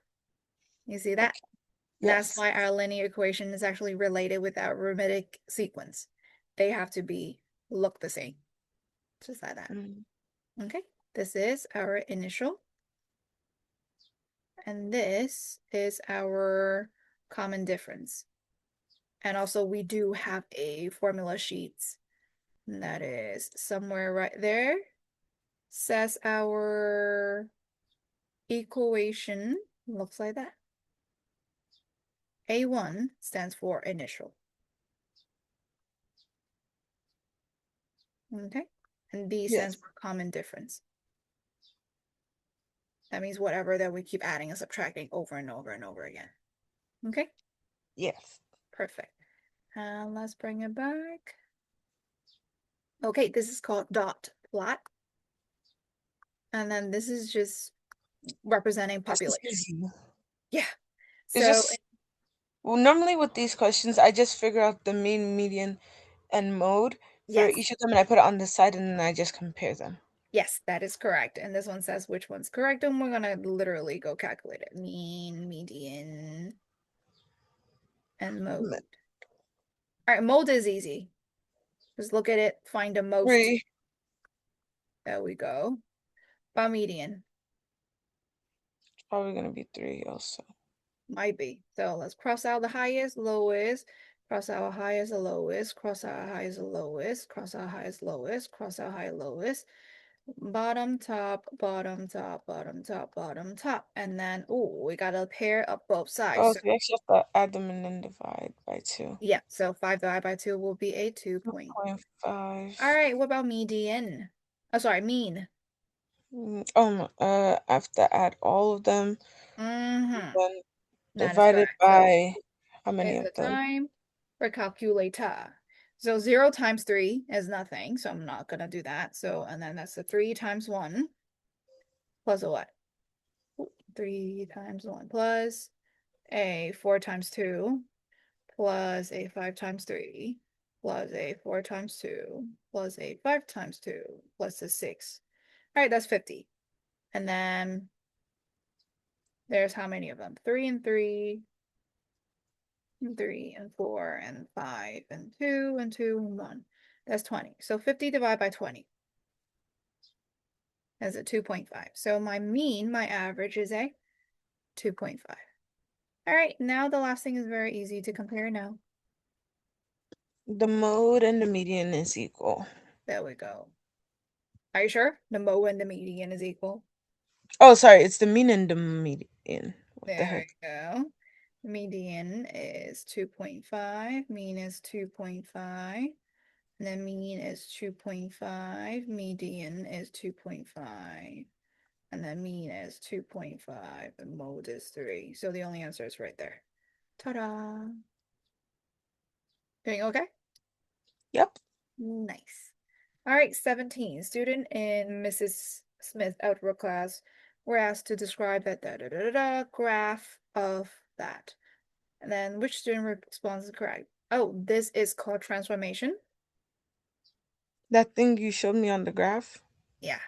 You see that? Okay. That's Yes. why our linear equation is actually related with our arithmetic sequence. They have to look the same, just like that. Mm. Okay, this is our initial, and this is our common difference. And also we do have a formula sheet, and that is somewhere right there. Says our equation looks like that. A1 stands for initial. Okay. And B stands Yes. for common difference. That means whatever that we keep adding and subtracting over and over and over again. Okay. Yes. Perfect. Let's bring it back. Okay, this is called dot plot. And then this is just representing This is population. easy. Yeah. It's So just well, normally with these questions, I just figure out the mean, median, and mode for yes. each of them, and I put it on the side, and then I just compare them. Yes, that is correct. And this one says which one's correct, and we're gonna literally go calculate it. Mean, median, and mode. All right, mode is easy. Just look at it, find the most. 3. There we go. By median, It's probably gonna be 3 also. might be. So let's cross out the highest, lowest, cross out highest, lowest, cross out highest, lowest, cross out highest, lowest, cross out high, lowest, bottom, top, bottom, top, bottom, top, bottom, top. And then, oh, we got a pair of both sides. Oh, So so we actually have to add them and then divide by 2. yeah, so 5 divided by 2 will be a 2 point. 0.5. All right, what about median? Oh, sorry, mean. I have to add all of them, Mm-hmm. then That is divided correct. So by how many it's of the them? time for calculator. So 0 times 3 is nothing, so I'm not gonna do that. So, and then that's the 3 times 1 plus a what? 3 times 1 plus a 4 times 2 plus a 5 times 3 plus a 4 times 2 plus a 5 times 2 plus a 6. All right, that's 50. And then there's how many of them? 3 and 3, and 3 and 4 and 5 and 2 and 2 and 1. That's 20. So 50 divided by 20 is a 2.5. So my mean, my average is a 2.5. All right, now the last thing is very easy to compare now. The mode and the median is equal. There we go. Are you sure? The mode and the median is equal. Oh, sorry, it's the mean and the median. What the There heck? we go. Median is 2.5. Mean is 2.5. And then mean is 2.5. Median is 2.5. And then mean is 2.5. And mode is 3. So the only answer is right there. Ta-da! Doing okay? Yep. Nice. All right, 17. Student in Mrs. Smith algebra class were asked to describe that graph of that. And then which student responds correct? Oh, this is called transformation. That thing you showed me on the graph? Yeah.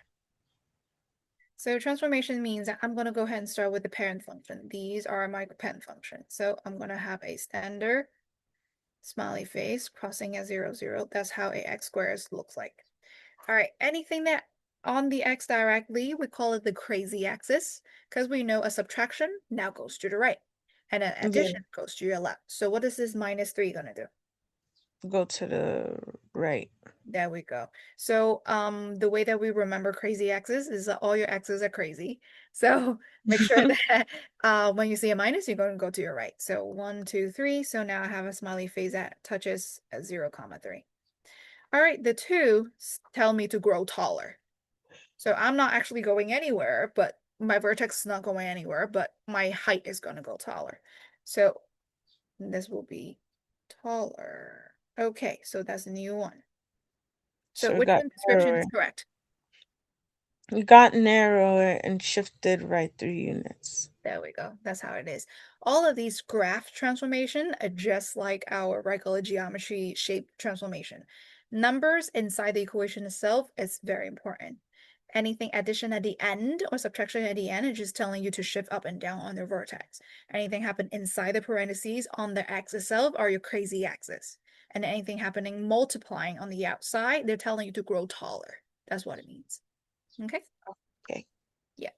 So transformation means that I'm going to go ahead and start with the parent function. These are my parent function. So I'm going to have a standard smiley face crossing at 0, 0. That's how a x squared looks like. All right, anything that on the x directly, we call it the crazy axis because we know a subtraction now goes to the right and an Yeah. addition goes to your left. So what is this -3 going to do? Go to the right. There we go. So, the way that we remember crazy x's is that all your x's are crazy. So make sure that when you see a minus, you're going to go to your right. So 1, 2, 3. So now I have a smiley face that touches a 0, comma 3. All right, the two tell me to grow taller. So I'm not actually going anywhere, but my vertex is not going anywhere, but my height is going to go taller. So this will be taller. Okay, so that's a new one. So So it which got one description narrower. is correct? It got narrower and shifted right 3 units. There we go. That's how it is. All of these graph transformation are just like our regular geometry shape transformation. Numbers inside the equation itself is very important. Anything addition at the end or subtraction at the end is just telling you to shift up and down on the vertex. Anything happen inside the parentheses on the x itself are your crazy axis. And anything happening multiplying on the outside, they're telling you to grow taller. That's what it means. Okay? Okay. Yeah.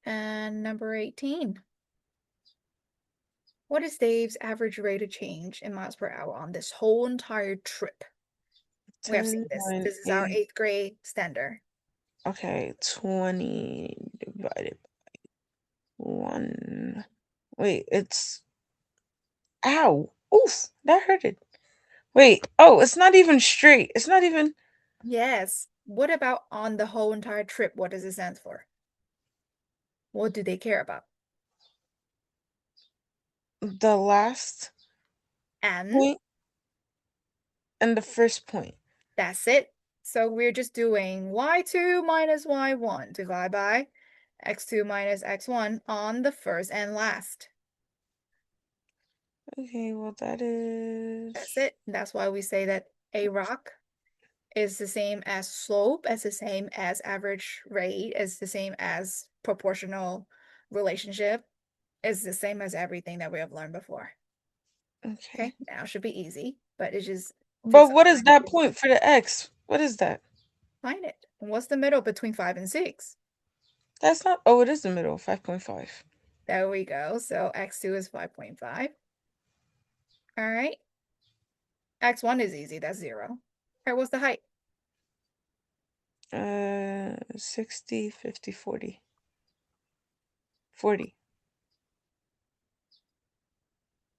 And number 18. What is Dave's average rate of change in miles per hour on this whole entire trip? We have seen this. This is our 10.8. 8th grade standard. Okay, 20 divided by 1. Wait, it's. Ow! Oof! That hurted. Wait, oh, it's not even straight. It's not even Yes. What about on the whole entire trip? What does it stand for? What do they care about? the last And point and the first point. that's it. So we're just doing y2 minus y1 divided by x2 minus x1 on the first and last. Okay, well, that That's is. it. That's why we say that a rock is the same as slope, as the same as average rate, is the same as proportional relationship, is the same as everything that we have learned before. Okay. Okay, now should be easy, but it just takes But some what is time that to point for the x? What is that? find it. What's the middle between 5 and 6? That's not. Oh, it is the middle, 5.5. There we go. So x2 is 5.5. All right. X1 is easy. That's 0. All right, what's the height? 60, 50, 40. 40.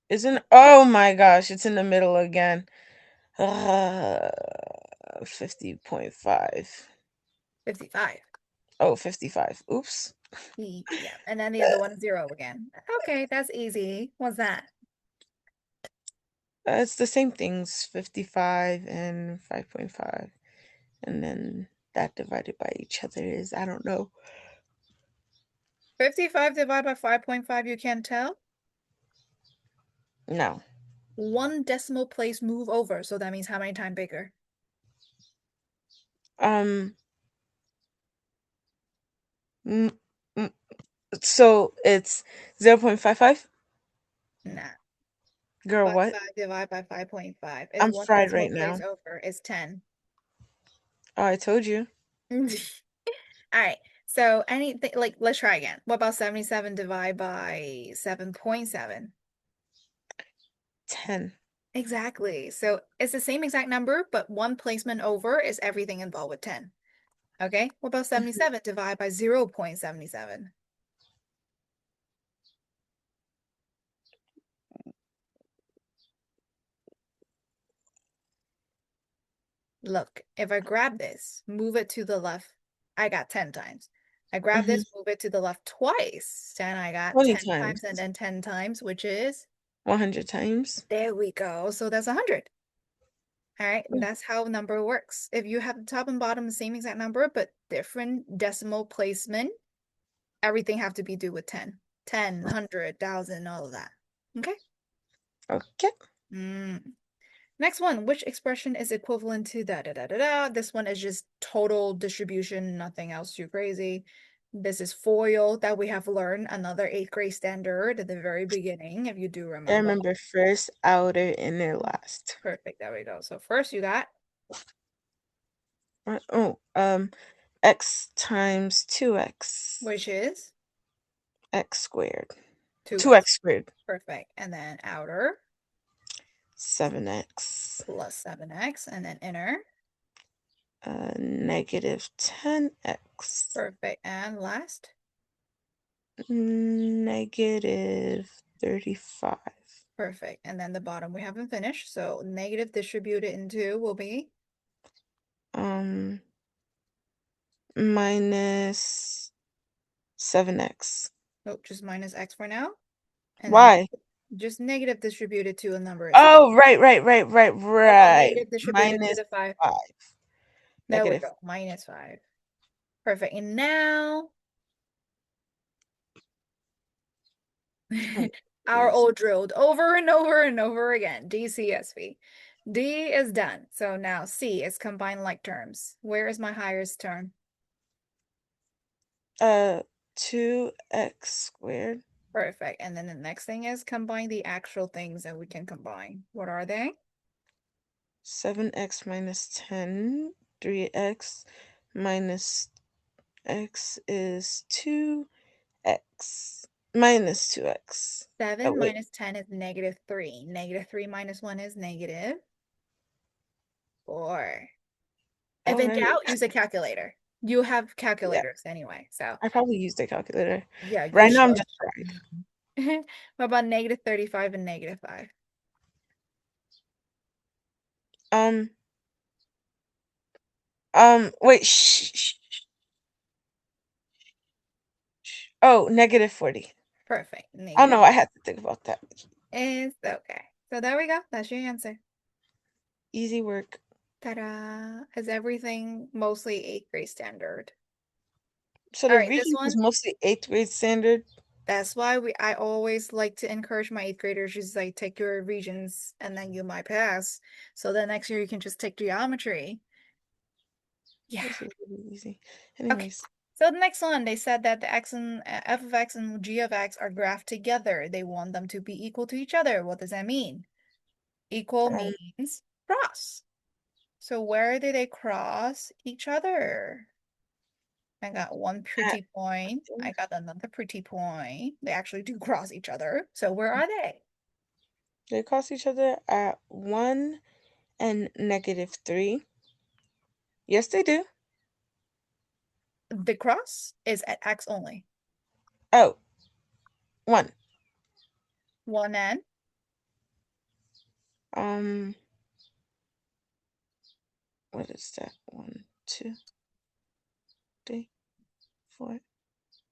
Isn't. Oh my gosh, it's in the middle again. 50.5. 55. Oh, 55. Oops. Yeah, and then the other one is 0 again. Okay, that's easy. What's that? It's the same things, 55 and 5.5. And then that divided by each other is, I don't know. 55 divided by 5.5, you can't tell? No. One decimal place move over, so that means how many times bigger? Um, mm, mm, so it's 0.55? Nah. Girl, what? 5 divided by 5.5 is I'm one fried decimal right place now. over is 10. Oh, I told you. All right. So anything like let's try again. What about 77 divided by 7.7? 10. Exactly. So it's the same exact number, but one placement over is everything involved with 10. Okay. What about Mhm. 77 divided by 0.77? Look, if I grab this, move it to the left, I got 10 times. I grab Mhm. this, move it to the left twice, then I got 20 10 times times. and then 10 times, which is, 100 times. there we go. So that's 100. All right, and Mm. that's how number works. If you have the top and bottom the same exact number, but different decimal placement, everything have to be do with 10. 10, 100, 1,000, all of that. Okay? Okay. Mm. Next one, which expression is equivalent to da da da da da? This one is just total distribution, nothing else too crazy. This is FOIL that we have learned, another 8th grade standard at the very beginning, if you do I remember. remember first, outer, inner, last. Perfect, there we go. So first you got, Oh, x times 2x. which is X squared. 2x. 2x squared. Perfect. And then outer. 7x. plus 7x, and then inner. Negative 10x. Perfect. And last. Negative 35. Perfect. And then the bottom we haven't finished. So negative distributed into will be Um, minus 7x. oh, just minus x for now. And then Why? just negative distributed to a number is 5. Oh, right. What about Right. negative distributed to Minus the 5? 5. There we Negative. go. Minus 5. Perfect. And now Oh, our yes. old drilled over and over and over again. DCSV. D is done. So now C is combined like terms. Where is my highest term? 2x squared. Perfect. And then the next thing is combine the actual things that we can combine. What are they? 7x minus 10. 3x minus x is 2x. Minus 2x. Oh, 7 wait. minus 10 is negative 3. Negative 3 minus 1 is negative 4. If All in right. doubt, use a calculator. You have Yeah, calculators anyway. So I probably used a calculator. yeah, you Right now, I'm should. just right. What about negative 35 and negative 5? Um, wait, Oh, negative 40. Perfect. Oh no, Negative I had to think about that. is okay. So there we go. That's your answer. Easy work. Ta-da! Is everything mostly 8th grade standard? So All the right, this region is one. mostly 8th grade standard. That's why I always like to encourage my 8th graders just like take your regions and then you might pass. So then next year you can just take geometry. Yeah. This is really easy. Okay. Anyways, So the next one, they said that the x and f of x and g of x are graphed together. They want them to be equal to each other. What does that mean? Equal um, means cross. So where do they cross each other? I got one at, pretty point. I got another pretty point. They actually do cross each other. So where are they? they cross each other at 1 and negative 3. Yes, they do. The cross is at x only. Oh, 1. 1 and Um, what is that? 1, 2, 3, 4,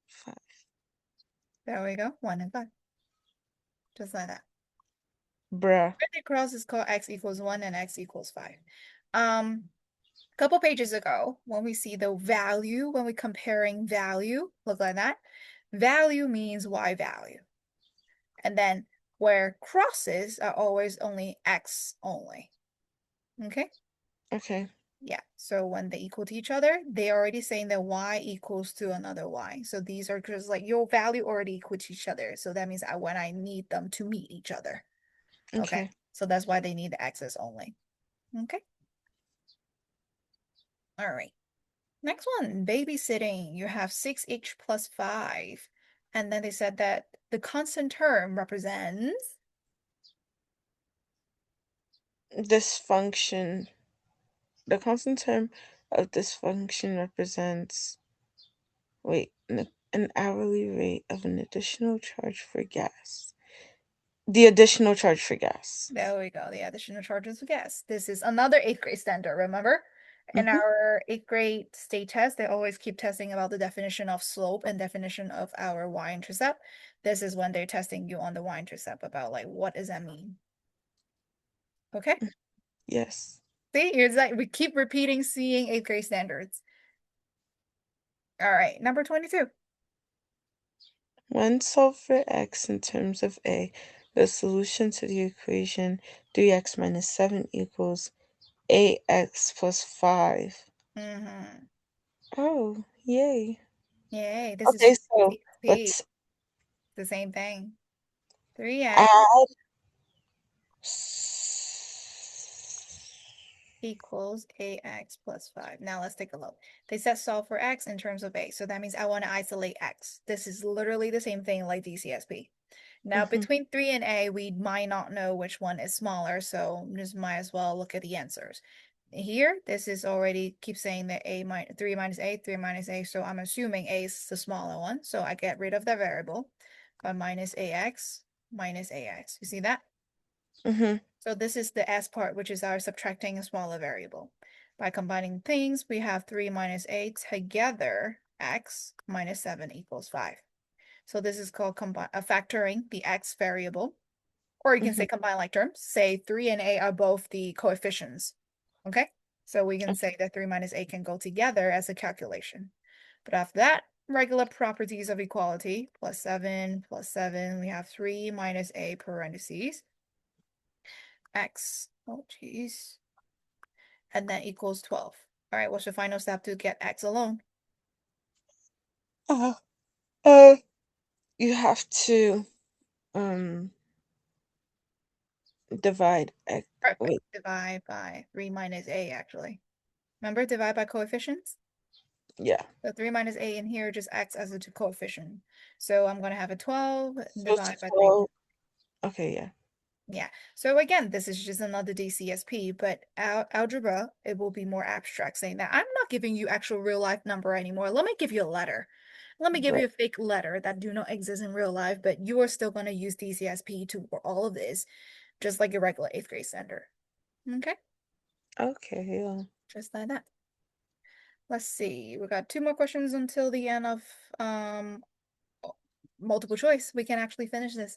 5. there we go. 1 and 5. Just like that. Bruh. Where they cross is called x equals 1 and x equals 5. A couple pages ago, when we see the value, when we're comparing value, look like that. Value means y value. And then where crosses are always only x only. Okay? Okay. Yeah. So when they equal to each other, they already saying that y equals to another y. So these are just like your value already equal to each other. So that means when I need them to meet each other. Okay. Okay. So that's why they need the x's only. Okay. All right. Next one, babysitting. You have 6h plus 5. And then they said that the constant term represents This function, the constant term of this function represents, wait, an hourly rate of an additional charge for gas. The additional charge for gas. there we go, the additional charges of gas. This is another 8th grade standard, remember? In Mm-hmm. our 8th grade state test, they always keep testing about the definition of slope and definition of our y-intercept. This is when they're testing you on the y-intercept about like, what does that mean? Okay? Yes. See, it's like we keep repeating seeing 8th grade standards. All right, number 22. When solved for x in terms of a, the solution to the equation 3x minus 7 equals 8x plus 5. Mm-hmm. Oh, yay. Yay, this is Okay, just so CSP. let's The same thing. 3x add equals ax plus 5. Now let's take a look. They said solve for x in terms of a. So that means I want to isolate x. This is literally the same thing like DCSP. Now, between 3 and A, we might not know which one is smaller, so just might as well look at the answers. Here, this is already keep saying that 3 minus A, 3 minus A, so I'm assuming A is the smaller one, so I get rid of the variable by minus AX minus AX. You see that? Mm-hmm. So this is the S part, which is our subtracting a smaller variable. By combining things, we have 3 minus A together, X minus 7 equals 5. So this is called factoring the X variable. Or you can Mm-hmm. say combine like terms. Say 3 and A are both the coefficients. Okay? So we can say that 3 minus A can go together as a calculation. But after that, regular properties of equality, plus 7, we have 3 minus A parentheses, X, oh geez, and that equals 12. All right, what's the final step to get X alone? Uh, uh, you have to um divide x. Perfect. Wait, Divide by 3 minus A, actually. Remember, divide by coefficients? yeah. So 3 minus A in here just acts as a coefficient. So I'm going to have a 12 So it's divided by 3. 12. Okay, yeah. Yeah. So again, this is just another DCSP, but algebra, it will be more abstract, saying that I'm not giving you actual real life number anymore. Let me give you a letter. Let me give Right. you a fake letter that do not exist in real life, but you are still going to use DCSP to for all of this, just like a regular 8th grade standard. Okay? Okay, yeah. Just like that. Let's see. We got 2 more questions until the end of um multiple choice. We can actually finish this.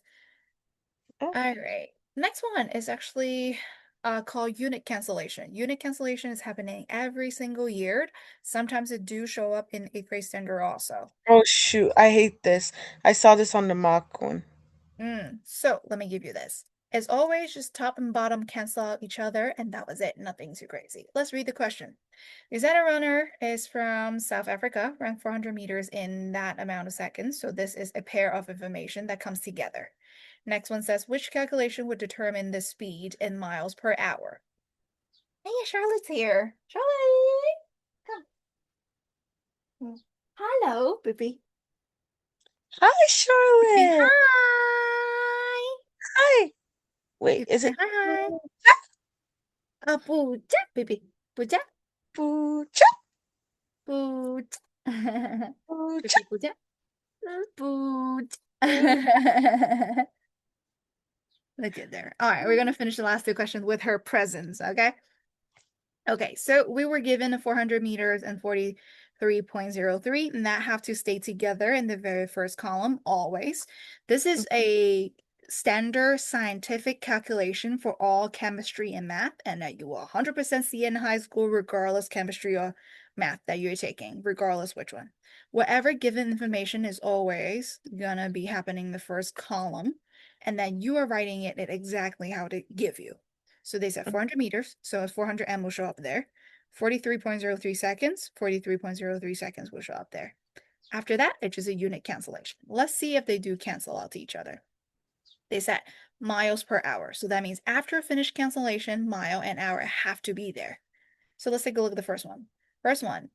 Oh, All right. Next one is actually called unit cancellation. Unit cancellation is happening every single year. Sometimes it do show up in 8th grade standard also. oh shoot, I hate this. I saw this on the mock one. So let me give you this. As always, just top and bottom cancel out each other, and that was it. Nothing too crazy. Let's read the question. The Zeta runner is from South Africa, ran 400 meters in that amount of seconds. So this is a pair of information that comes together. Next one says, which calculation would determine the speed in miles per hour? Hey, Charlotte's here. Charlotte, come. Hello, Bippy. Hi, Bippy, Charlotte. hi. Hi. Wait, Bippy, is say it hi. Puja, Bippy. Puja, Pucha? Puja. Pucha? Bippy, Puja. Puja. Look at there. All right, we're gonna finish the last 2 questions with her presence, okay? Okay, so we were given 400 meters and 43.03, and that have to stay together in the very first column always. This is a standard scientific calculation for all chemistry and math, and that you will 100% see in high school, regardless chemistry or math that you're taking, regardless which one. Whatever given information is always gonna be happening in the first column, and then you are writing it at exactly how to give you. So they said 400 meters, so 400 m will show up there. 43.03 seconds, 43.03 seconds will show up there. After that, it's just a unit cancellation. Let's see if they do cancel out to each other. They said miles per hour. So that means after finished cancellation, mile and hour have to be there. So let's take a look at the first one. First one,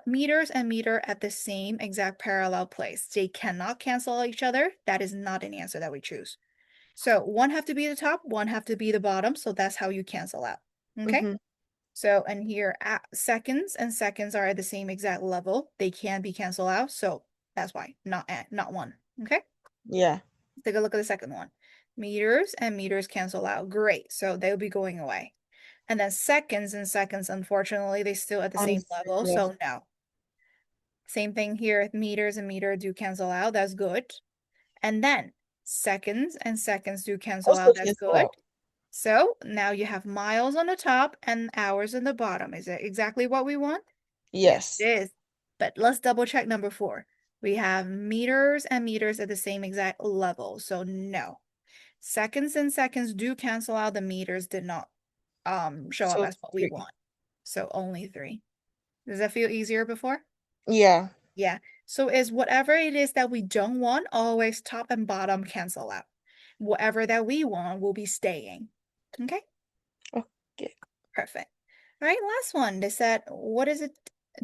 meters and meter at the same exact parallel place. They cannot cancel each other. That is not an answer that we choose. So one have to be the top, one have to be the bottom. So that's how you cancel out. Okay. Mm-hmm. So, and here seconds and seconds are at the same exact level. They can be canceled out. So that's why not one. Okay. Yeah. Take a look at the second one. Meters and meters cancel out. Great. So they'll be going away. And then seconds and seconds, unfortunately, they still at the On same level. yeah. So no. Same thing here. Meters and meter do cancel out. That's good. And then seconds and seconds do cancel Also out. That's cancel good. out. So now you have miles on the top and hours on the bottom. Is it exactly what we want? Yes, it Yes. is. But let's double check number 4. We have meters and meters at the same exact level. So no. Seconds and seconds do cancel out. The meters did not show up So as what we 3. want. So only 3. Does that feel easier before? Yeah. Yeah. So is whatever it is that we don't want, always top and bottom cancel out. Whatever that we want will be staying. Okay, Okay. perfect. All right, last one. They said, what is a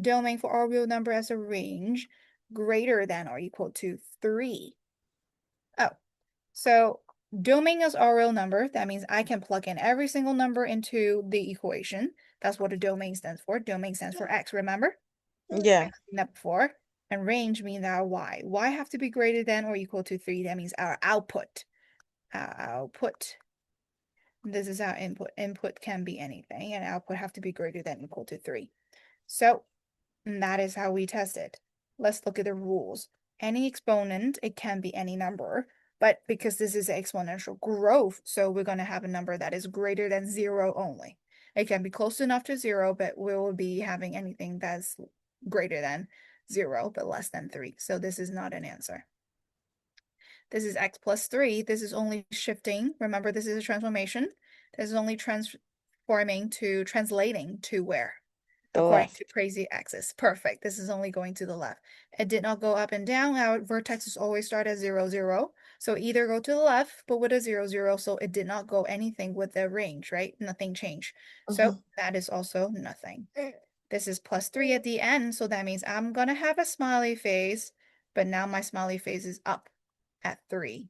domain for our real number as a range greater than or equal to 3? Oh, So domain is our real number. That means I can plug in every single number into the equation. That's what a domain stands for. Domain stands for X, remember? Yeah. I've seen that before. And range means our Y. Y have to be greater than or equal to 3. That means our output. Our output. This is our input. Input can be anything, and output have to be greater than or equal to 3. So that is how we test it. Let's look at the rules. Any exponent, it can be any number, but because this is exponential growth, so we're going to have a number that is greater than 0 only. It can be close enough to 0, but we will be having anything that's greater than 0, but less than 3. So this is not an answer. This is x plus 3. This is only shifting. Remember, this is a transformation. This is only translating to where? The According left. to crazy axis. Perfect. This is only going to the left. It did not go up and down. Our vertexes always start at 0, 0. So either go to the left, but with a 0, 0. So it did not go anything with the range, right? Nothing changed. So that is also nothing. This is plus 3 at the end. So that means I'm going to have a smiley face, but now my smiley face is up at 3.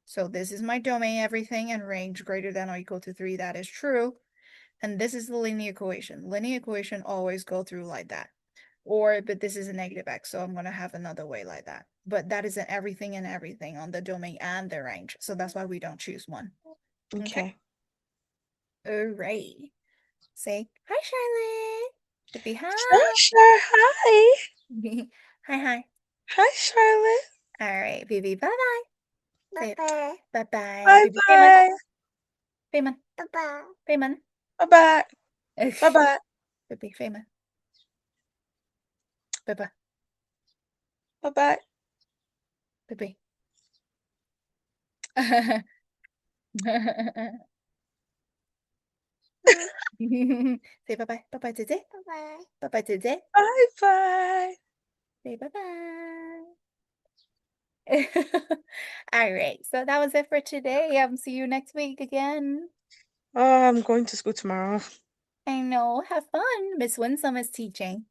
So this is my domain, everything, and range greater than or equal to 3. That is true. And this is the linear equation. Linear equation always go through like that. But this is a negative x, so I'm going to have another way like that. But that is an everything and everything on the domain and the range. So that's why we don't choose one. Okay. All right. Say, hi, Charlotte. Baby, hi. Sure, sure. Hi. Hi, hi. Hi, Charlotte. All right, baby, bye-bye. Bye-bye. Bye-bye. Bye Baby, Payman. bye. Payman. Bye-bye. Payman. Bye bye. Bye bye. Baby, Payman. Bye-bye. Bye bye. Baby. Say bye-bye. Bye-bye today. Bye-bye. Bye-bye today. Bye bye. Say bye-bye. All right. So that was it for today. See you next week again. Oh, I'm going to school tomorrow. I know. Have fun. Miss Winsome is teaching.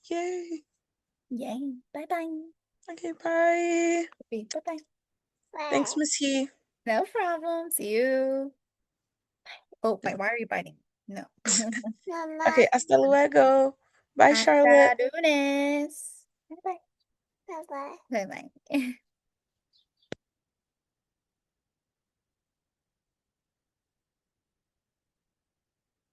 Yay. Yay. Bye-bye. Okay, bye. Bye-bye. Thanks, Miss He. No problem. See you. Oh, wait, why are you biting? No. Okay, hasta luego. Bye, Charlotte. Hasta lunes. Bye-bye. Bye-bye. Bye-bye.